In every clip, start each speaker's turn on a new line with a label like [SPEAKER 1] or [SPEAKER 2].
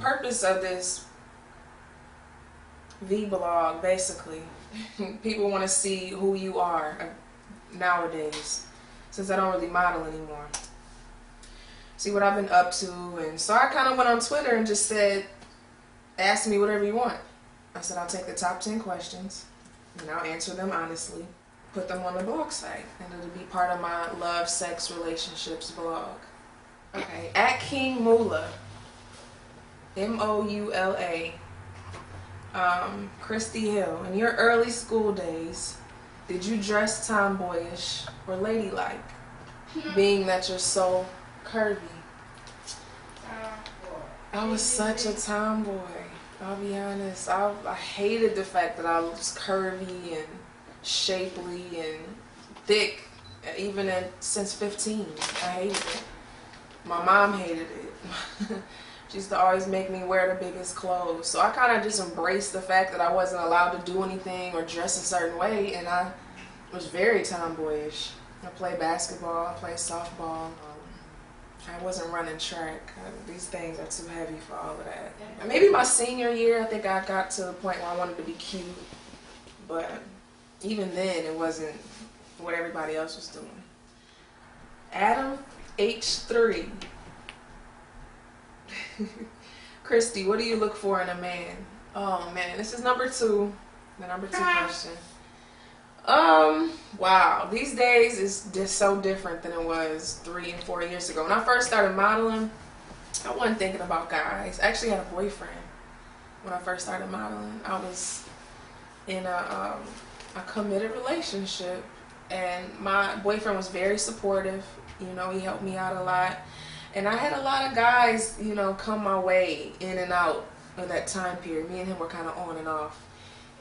[SPEAKER 1] purpose of this vlog, basically, people want to see who you are nowadays, since I don't really model anymore. See what I've been up to. And so I kind of went on Twitter and just said, ask me whatever you want. I said, I'll take the top 10 questions and I'll answer them honestly, put them on the blog site, and it'll be part of my love, sex, relationships blog. Okay, at King Moula, M-O-U-L-A, Khrysti Hill, in your early school days, did you dress tomboyish or ladylike, being that you're so curvy? I was such a tomboy, I'll be honest. I hated the fact that I was curvy and shapely and thick, even since 15. I hated it. My mom hated it. She used to always make me wear the biggest clothes. So I kind of just embraced the fact that I wasn't allowed to do anything or dress a certain way, and I was very tomboyish. I played basketball, I played softball. I wasn't running track. These things are too heavy for all of that. And maybe my senior year, I think I got to the point where I wanted to be cute. But even then, it wasn't what everybody else was doing. Adam H3. Khrysti, what do you look for in a man? Oh man, this is number 2. The number 2 question. Wow, these days is just so different than it was 3 and 4 years ago. When I first started modeling, I wasn't thinking about guys. I actually had a boyfriend when I first started modeling. I was in a committed relationship, and my boyfriend was very supportive. You know, he helped me out a lot. And I had a lot of guys, you know, come my way in and out of that time period. Me and him were kind of on and off.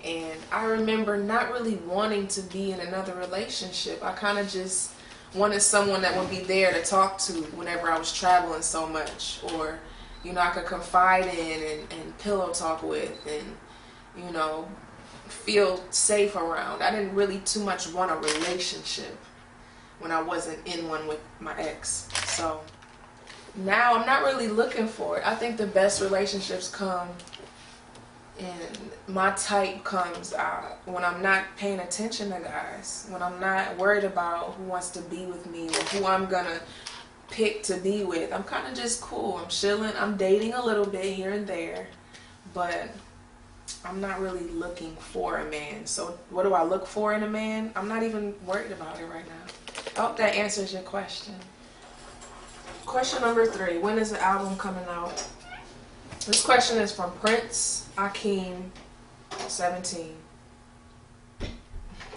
[SPEAKER 1] And I remember not really wanting to be in another relationship. I kind of just wanted someone that would be there to talk to whenever I was traveling so much. Or, you know, I could confide in and pillow talk with and, you know, feel safe around. I didn't really too much want a relationship when I wasn't in one with my ex. So now I'm not really looking for it. I think the best relationships come, and my type comes when I'm not paying attention to guys, when I'm not worried about who wants to be with me or who I'm gonna pick to be with. I'm kind of just cool. I'm chilling. I'm dating a little bit here and there, but I'm not really looking for a man. So what do I look for in a man? I'm not even worried about it right now. I hope that answers your question. Question number 3. When is the album coming out? This question is from Prince Akeem 17.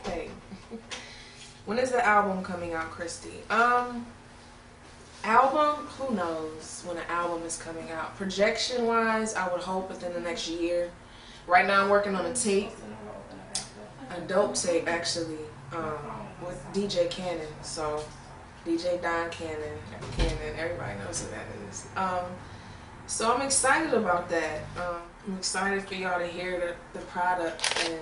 [SPEAKER 1] Hey. When is the album coming out, Khrysti? Album? Who knows when an album is coming out. Projection wise, I would hope within the next year. Right now I'm working on a tape. A dope tape actually. With DJ Cannon. So DJ Don Cannon, everybody knows who that is. So I'm excited about that. I'm excited for y'all to hear the product and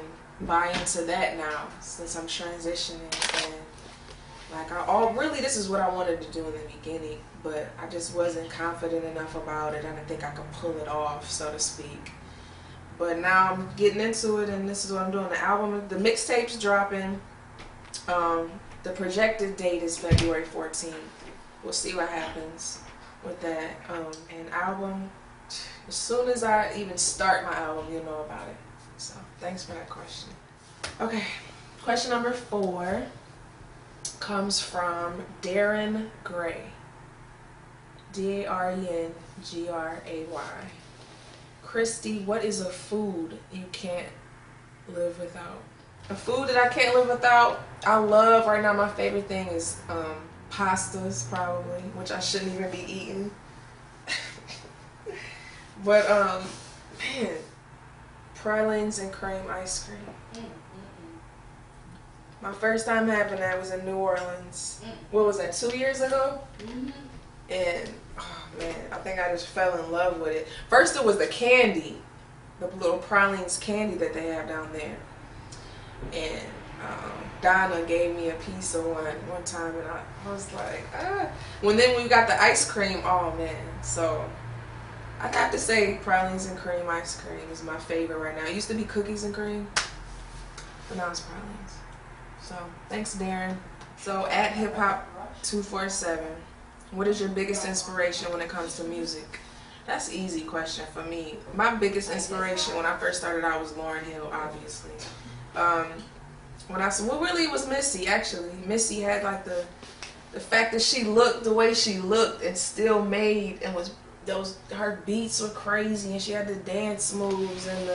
[SPEAKER 1] buy into that now, since I'm transitioning. And like really this is what I wanted to do in the beginning, but I just wasn't confident enough about it. I didn't think I could pull it off, so to speak. But now I'm getting into it, and this is what I'm doing. The album, the mixtape's dropping. The projected date is February 14th. We'll see what happens with that. And album, as soon as I even start my album, you'll know about it. So thanks for that question. Okay, question number 4 comes from Darren Gray. D-A-R-E-N-G-R-A-Y. Khrysti, what is a food you can't live without? A food that I can't live without, I love right now, my favorite thing is pastas, probably, which I shouldn't even be eating. But, man, pralines and cream ice cream. My first time having that was in New Orleans. What was that, 2 years ago? And, oh man, I think I just fell in love with it. First it was the candy, the little pralines candy that they have down there. And Donna gave me a piece of one time, and I was like, ah. Then we got the ice cream, oh man. So I got to say pralines and cream ice cream is my favorite right now. It used to be cookies and cream, but now it's pralines. So thanks, Darren. So at hiphop247, what is your biggest inspiration when it comes to music? That's an easy question for me. My biggest inspiration when I first started out was Lauryn Hill, obviously. Well, really it was Missy, actually. Missy had like the fact that she looked the way she looked and still made, and was her beats were crazy, and she had the dance moves and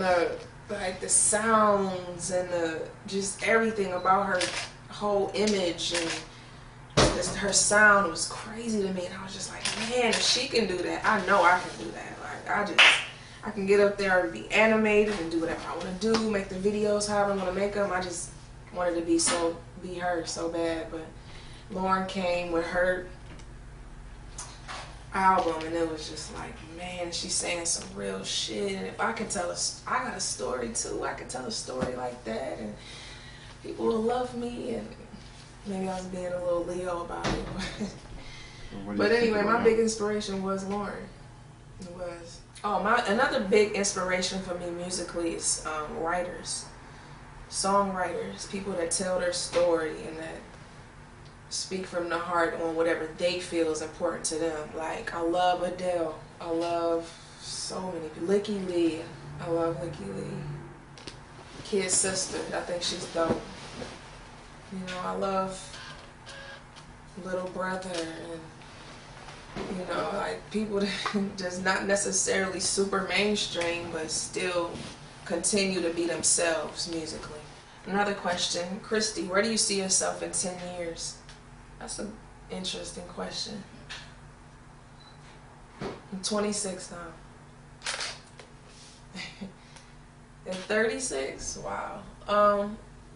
[SPEAKER 1] the like the sounds and just everything about her whole image and her sound was crazy to me. And I was just like, man, if she can do that, I know I can do that. Like I can get up there and be animated and do whatever I want to do, make the videos however I'm gonna make them. I just wanted to be her so bad. But Lauryn came with her album, and it was just like, man, she's saying some real shit. And if I can tell I got a story too. I can tell a story like that, and people will love me. And maybe I was being a little Leo about it. But anyway, my big inspiration was Lauryn. It was. Oh, another big inspiration for me musically is writers, songwriters, people that tell their story and that speak from the heart on whatever they feel is important to them. Like, I love Adele. I love so many people. Licky Lee. I love Licky Lee. Kid's sister. I think she's dope. You know, I love Little Brother and, you know, like people that just not necessarily super mainstream, but still continue to be themselves musically. Another question, Khrysti, where do you see yourself in 10 years? That's an interesting question. I'm 26 now. And 36? Wow.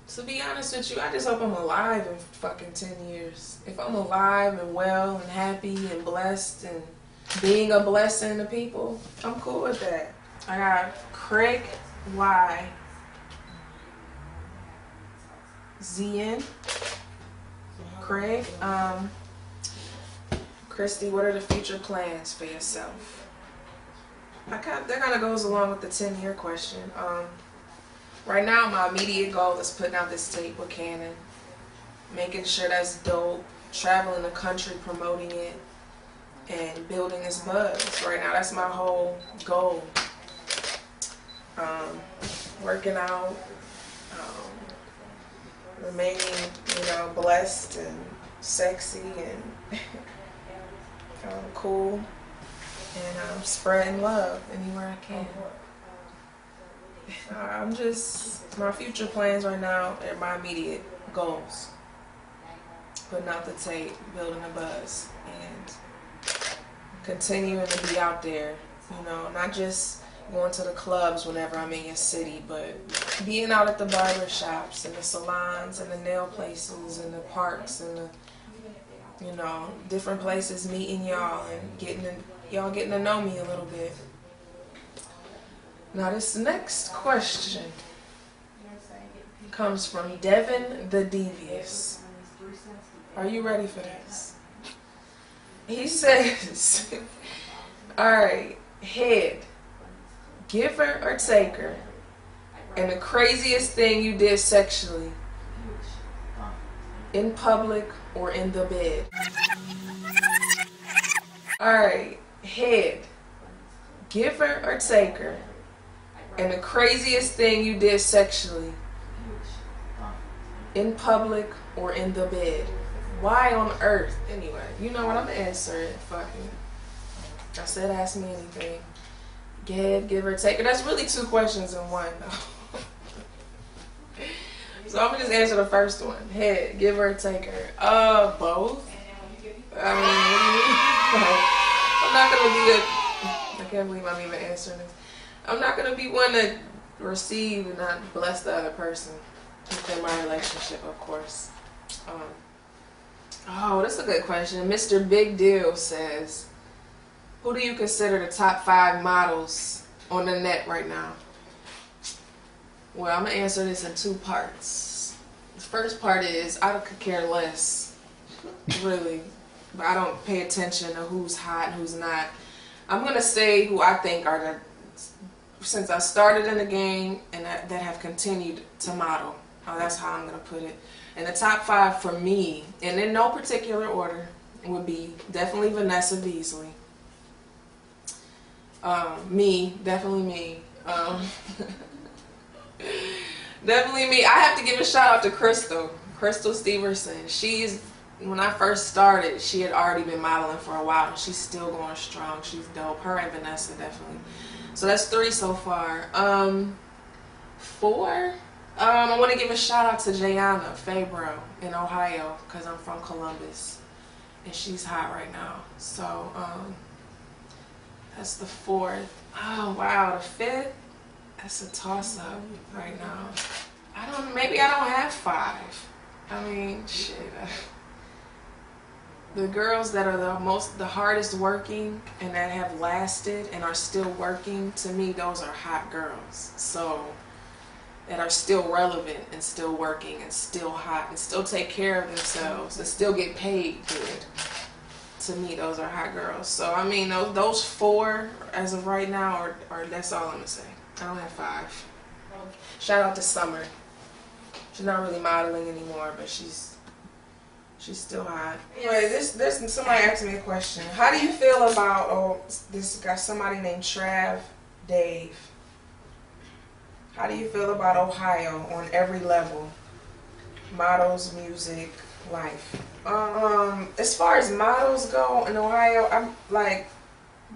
[SPEAKER 1] To be honest with you, I just hope I'm alive in fucking 10 years. If I'm alive and well and happy and blessed and being a blessing to people, I'm cool with that. I got Craig Y. ZN. Craig. Khrysti, what are the future plans for yourself? That kind of goes along with the 10-year question. Right now, my immediate goal is putting out this tape with Canon, making sure that's dope, traveling the country, promoting it, and building this buzz. Right now, that's my whole goal. Working out, remaining, you know, blessed and sexy and cool, and spreading love anywhere I can. My future plans right now are my immediate goals. Putting out the tape, building a buzz, and continuing to be out there. You know, not just going to the clubs whenever I'm in your city, but being out at the barber shops and the salons and the nail places and the parks and the, you know, different places, meeting y'all and y'all getting to know me a little bit. Now this next question comes from Devin the Devious. Are you ready for this? He says, alright, head, giver or taker, and the craziest thing you did sexually, in public or in the bed. Alright, head, giver or taker, and the craziest thing you did sexually, in public or in the bed. Why on earth? Anyway, you know what, I'm answering. Fucking, I said ask me anything. Head, giver, taker. That's really two questions in one, though. So I'm gonna just answer the first one. Head, giver, taker. Both. I mean, what do you mean? I'm not gonna be I can't believe I'm even answering this. I'm not gonna be one to receive and not bless the other person within my relationship, of course. Oh, that's a good question. Mr. Big Deal says, who do you consider the top 5 models on the net right now? Well, I'm going to answer this in 2 parts. The first part is, I could care less, really. But I don't pay attention to who's hot and who's not. I'm gonna say who I think are since I started in the game and that have continued to model. That's how I'm gonna put it. And the top 5 for me, and in no particular order, would be definitely Vanessa Beasley. Definitely me. Definitely me. I have to give a shout out to Khrysti Steverson. When I first started, she had already been modeling for a while, and she's still going strong. She's dope. Her and Vanessa, definitely. So that's 3 so far. 4, I want to give a shout out to Jayana Fabro in Ohio, because I'm from Columbus, and she's hot right now. So that's the 4th. Oh wow, the 5th. That's a toss-up right now. Maybe I don't have 5. I mean, shit. The girls that are the hardest working and that have lasted and are still working, to me, those are hot girls. So, that are still relevant and still working and still hot and still take care of themselves and still get paid good. To me, those are hot girls. So, I mean, those 4, as of right now, are that's all I'm going to say. I don't have 5. Shout out to Summer. She's not really modeling anymore, but she's still hot. Anyway, there's somebody asked me a question. How do you feel about this guy, somebody named Trav Dave? How do you feel about Ohio on every level? Models, music, life. As far as models go in Ohio, I'm like,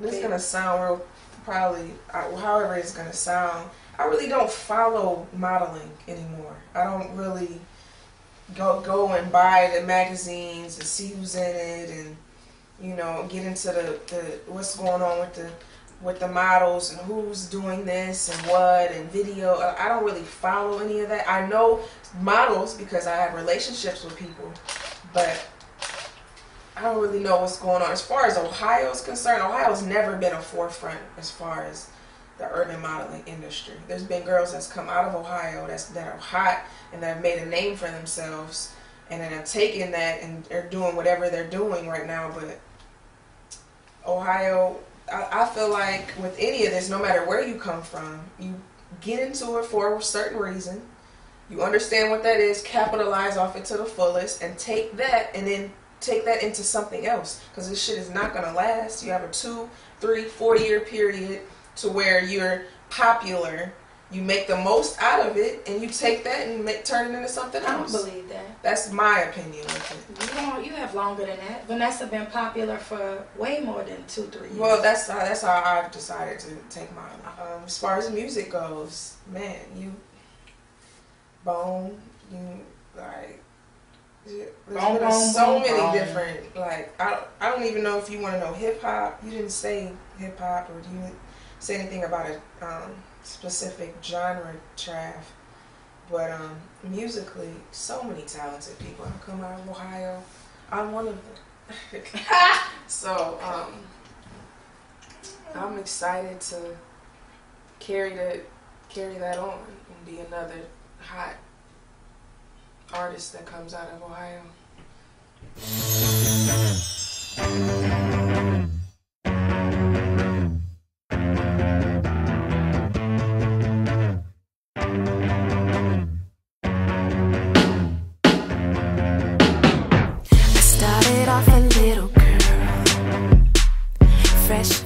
[SPEAKER 1] this is gonna sound real, probably however it's gonna sound. I really don't follow modeling anymore. I don't really go and buy the magazines and see who's in it, and you know, get into the what's going on with the models and who's doing this and what and video. I don't really follow any of that. I know models because I have relationships with people, but I don't really know what's going on. As far as Ohio is concerned, Ohio's never been a forefront as far as the urban modeling industry. There's been girls that's come out of Ohio that are hot and that have made a name for themselves, and then have taken that and they're doing whatever they're doing right now. But Ohio, I feel like with any of this, no matter where you come from, you get into it for a certain reason. You understand what that is, capitalize off it to the fullest, and take that and then take that into something else, because this shit is not going to last. You have a 2, 3, 4 year period to where you're popular, you make the most out of it, and you take that and turn it into something else.
[SPEAKER 2] I don't believe that.
[SPEAKER 1] That's my opinion with
[SPEAKER 2] it. You have longer than that. Vanessa been popular for way more than 2, 3 years.
[SPEAKER 1] Well, that's how I've decided to take mine. As far as music goes, man, there's so many different, like, I don't even know if you want to know hip hop. You didn't say hip hop, or do you say anything about a specific genre, Trav? But musically, so many talented people have come out of Ohio. I'm one of them. So I'm excited to carry that on and be another hot artist that comes out of Ohio.
[SPEAKER 3] I started off a little girl, fresh